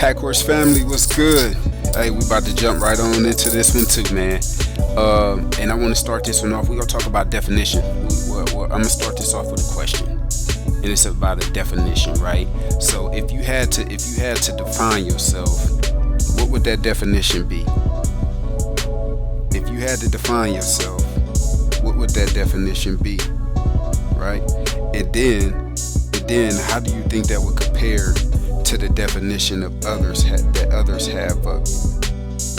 Pack Horse family, what's good? Hey, we about to jump right on into this one too, man. And I want to start this one off. We're gonna talk about definition. I'm gonna start this off with a question, and it's about a definition, right? So if you had to define yourself, what would that definition be? If you had to define yourself, what would that definition be, right? And then, how do you think that would compare to the definition of others that others have of you,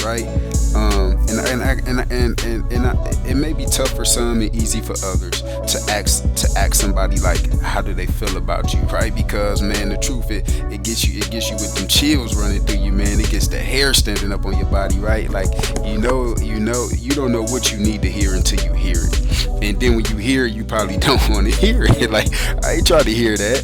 right? It may be tough for some and easy for others to ask somebody like, how do they feel about you, right? Because man, the truth it gets you with them chills running through you, man. It gets the hair standing up on your body, right? Like you don't know what you need to hear until you hear it, and then when you hear it, you probably don't want to hear it. Like I ain't trying to hear that,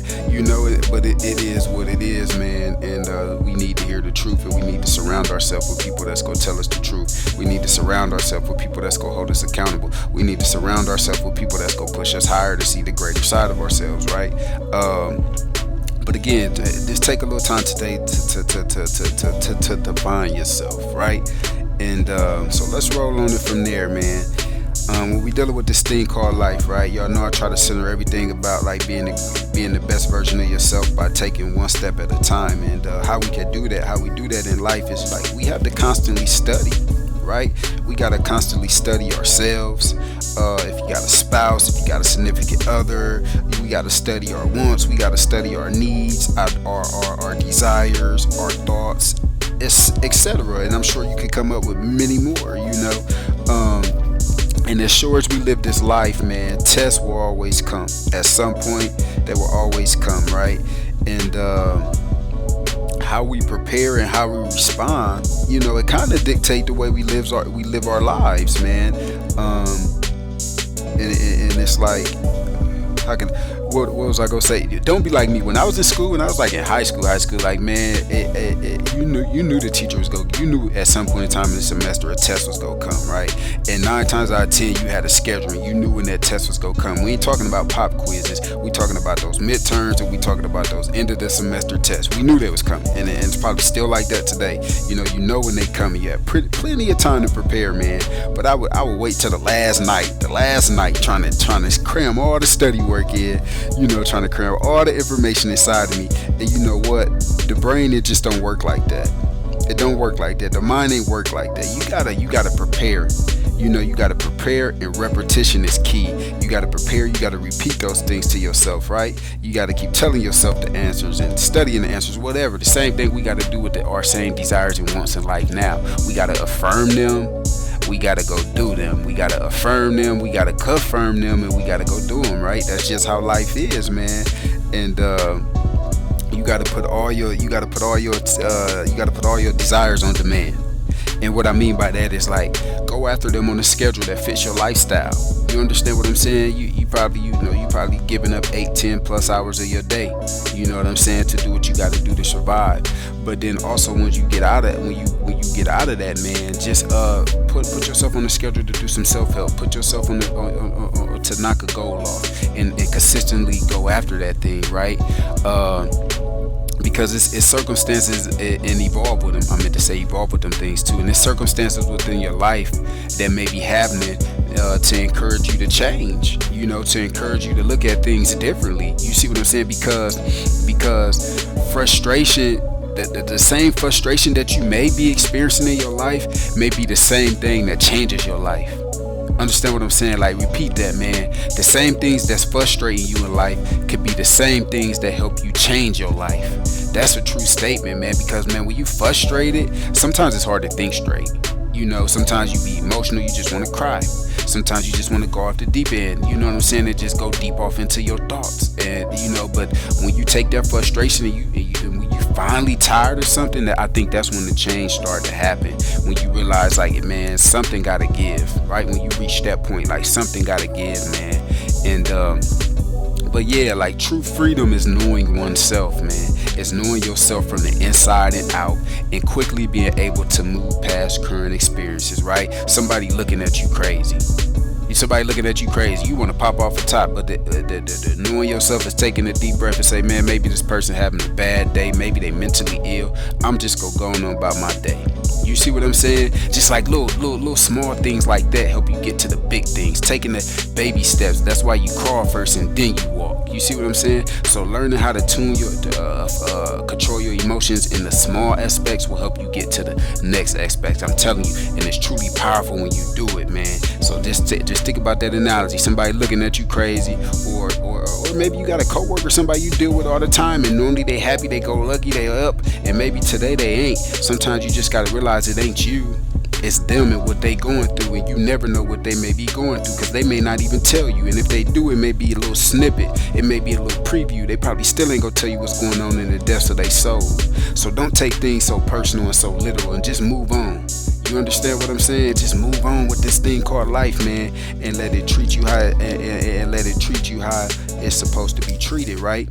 but it is what it is, man. And we need to hear the truth, and we need to surround ourselves with people that's gonna tell us the truth. We need to surround ourselves with people that's gonna hold us accountable. We need to surround ourselves with people that's gonna push us higher to see the greater side of ourselves, right? But again, just take a little time today to define yourself, right? And so let's roll on it from there, man. When we dealing with this thing called life, right? Y'all know I try to center everything about like being the best version of yourself by taking one step at a time. And how we do that in life is like we have to constantly study, right? We gotta constantly study ourselves. If you got a spouse, if you got a significant other, we gotta study our wants, we gotta study our needs, our desires, our thoughts, etc. And I'm sure you could come up with many more, And as sure as we live this life, man, tests will always come. At some point, they will always come, right? And how we prepare and how we respond, it kind of dictate the way we live our lives, man. And it's like, what was I gonna say? Don't be like me. When I was in school, when I was like in high school, like man, you knew the teacher was you knew at some point in time in the semester a test was gonna come, right? And 9 times out of 10, you had a schedule. You knew when that test was gonna come. We ain't talking about pop quizzes. We talking about those midterms, and we talking about those end of the semester tests. We knew they was coming, and it's probably still like that today. You know when they come. You have plenty of time to prepare, man. But I would wait till the last night, trying to cram all the study work in. Trying to cram all the information inside of me. And you know what? The brain, it just don't work like that. It don't work like that. The mind ain't work like that. You gotta prepare. You gotta prepare, and repetition is key. You gotta prepare, you gotta repeat those things to yourself, right? You gotta keep telling yourself the answers and studying the answers, whatever. The same thing we gotta do with our same desires and wants in life now. We gotta affirm them. We gotta go do them. We gotta affirm them. We gotta confirm them, and we gotta go do them. Right? That's just how life is, man. And you gotta put all your desires on demand. And what I mean by that is like go after them on a schedule that fits your lifestyle. You understand what I'm saying? You probably giving up 8-10 plus hours of your day. You know what I'm saying, to do what you got to do to survive. But then also when you get out of that, man, just put yourself on the schedule to do some self-help. Put yourself on to knock a goal off and consistently go after that thing, right? Because it's circumstances and evolve with them. I meant to say evolve with them things too. And it's circumstances within your life that may be happening to encourage you to change, to encourage you to look at things differently. You see what I'm saying? Because frustration, the same frustration that you may be experiencing in your life may be the same thing that changes your life. Understand what I'm saying? Like, repeat that, man. The same things that's frustrating you in life could be the same things that help you change your life. That's a true statement, man. Because, man, when you frustrated, sometimes it's hard to think straight. Sometimes you be emotional, you just want to cry. Sometimes you just want to go off the deep end. You know what I'm saying? And just go deep off into your thoughts. And but when you take that frustration and when you finally tired of something, that I think that's when the change start to happen. When you realize, like, man, something gotta give, right? When you reach that point, like, something gotta give, man. And but yeah, like, true freedom is knowing oneself, man. It's knowing yourself from the inside and out, and quickly being able to move past current experiences, right? Somebody looking at you crazy. Somebody looking at you crazy, you want to pop off the top, but the knowing yourself is taking a deep breath and say, man, maybe this person having a bad day, maybe they mentally ill. I'm just gonna go on about my day. You see what I'm saying? Just like little small things like that help you get to the big things. Taking the baby steps. That's why you crawl first and then you walk. You see what I'm saying? So learning how to tune control your emotions in the small aspects will help you get to the next aspect. I'm telling you, and it's truly powerful when you do it, man. So just think about that analogy. Somebody looking at you crazy, or maybe you got a coworker, somebody you deal with all the time, and normally they happy, they go lucky, they up, and maybe today they ain't. Sometimes you just gotta realize it ain't you. It's them and what they going through, and you never know what they may be going through, because they may not even tell you. And if they do, it may be a little snippet, it may be a little preview. They probably still ain't gonna tell you what's going on in the depths of their soul. So don't take things so personal and so literal, and just move on. You understand what I'm saying? Just move on with this thing called life, man, and let it treat you how and let it treat you how it's supposed to be treated, right?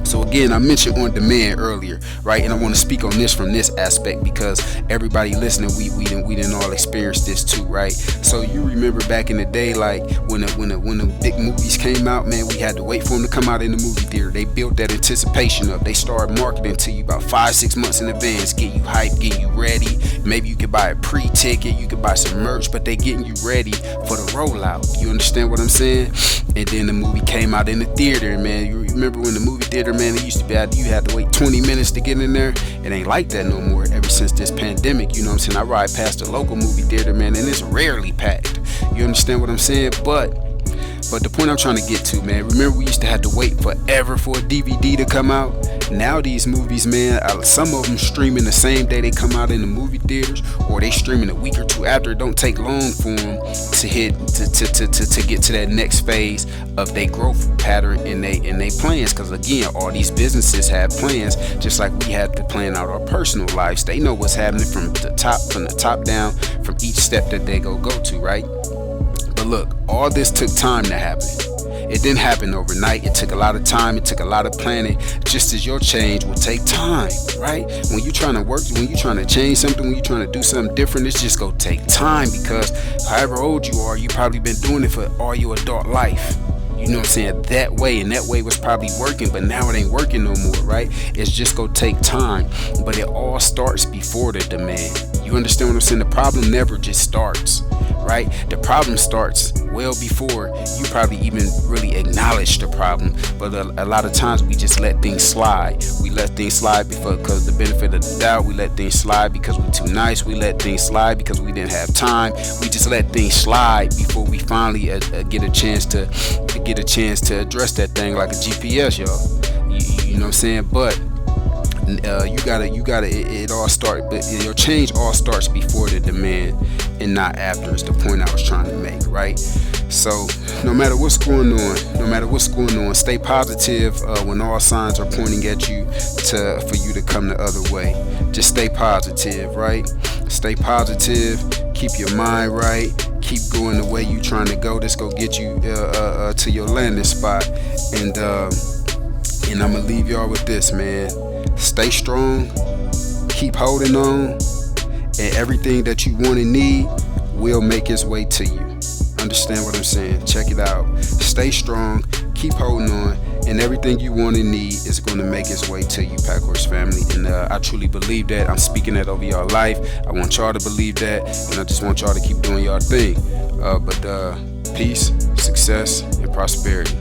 So again, I mentioned on demand earlier, right? And I want to speak on this from this aspect, because everybody listening, we didn't all experience this too, right? So you remember back in the day, like when the big movies came out, man, we had to wait for them to come out in the movie theater. They built that anticipation up. They started marketing to you about 5-6 months in advance, get you hyped, get you ready. Maybe you could buy a pre-ticket, you could buy some merch, but they getting you ready for the rollout. You understand what I'm saying? And then the movie came out in the theater, man. You remember when the movie theater, man, it used to be you had to wait 20 minutes to get in there. It ain't like that no more ever since this pandemic. You know what I'm saying? I ride past the local movie theater, man, and it's rarely packed. You understand what I'm saying? But the point I'm trying to get to, man, remember we used to have to wait forever for a DVD to come out? Now these movies, man, some of them streaming the same day they come out in the movie theaters, or they streaming a week or two after. It don't take long for them to get to that next phase of their growth pattern in they plans. Because again, all these businesses have plans, just like we have to plan out our personal lives. They know what's happening from the top down, from each step that they go to, right? But look, all this took time to happen. It didn't happen overnight. It took a lot of time. It took a lot of planning. Just as your change will take time, right? When you're trying to work, when you're trying to change something, when you're trying to do something different, it's just gonna take time, because however old you are, you probably been doing it for all your adult life. You know what I'm saying? That way, and that way was probably working, but now it ain't working no more, right? It's just gonna take time, but it all starts before the demand. You understand what I'm saying? The problem never just starts, right? The problem starts well before you probably even really acknowledge the problem. But a lot of times we just let things slide. We let things slide because the benefit of the doubt. We let things slide because we're too nice. We let things slide because we didn't have time. We just let things slide before we finally get a chance to address that thing like a GPS, y'all. You know what I'm saying? But it all starts, but your change all starts before the demand and not after. Is the point I was trying to make, right? So no matter what's going on, stay positive when all signs are pointing at you for you to come the other way. Just stay positive, right? Stay positive, keep your mind right, keep going the way you trying to go. This go get you to your landing spot. And I'm gonna leave y'all with this, man. Stay strong, keep holding on, and everything that you want and need will make its way to you. Understand what I'm saying? Check it out. Stay strong, keep holding on, and everything you want and need is going to make its way to you, Pack Horse family. And I truly believe that. I'm speaking that over y'all life. I want y'all to believe that, and I just want y'all to keep doing y'all thing. But peace, success, and prosperity.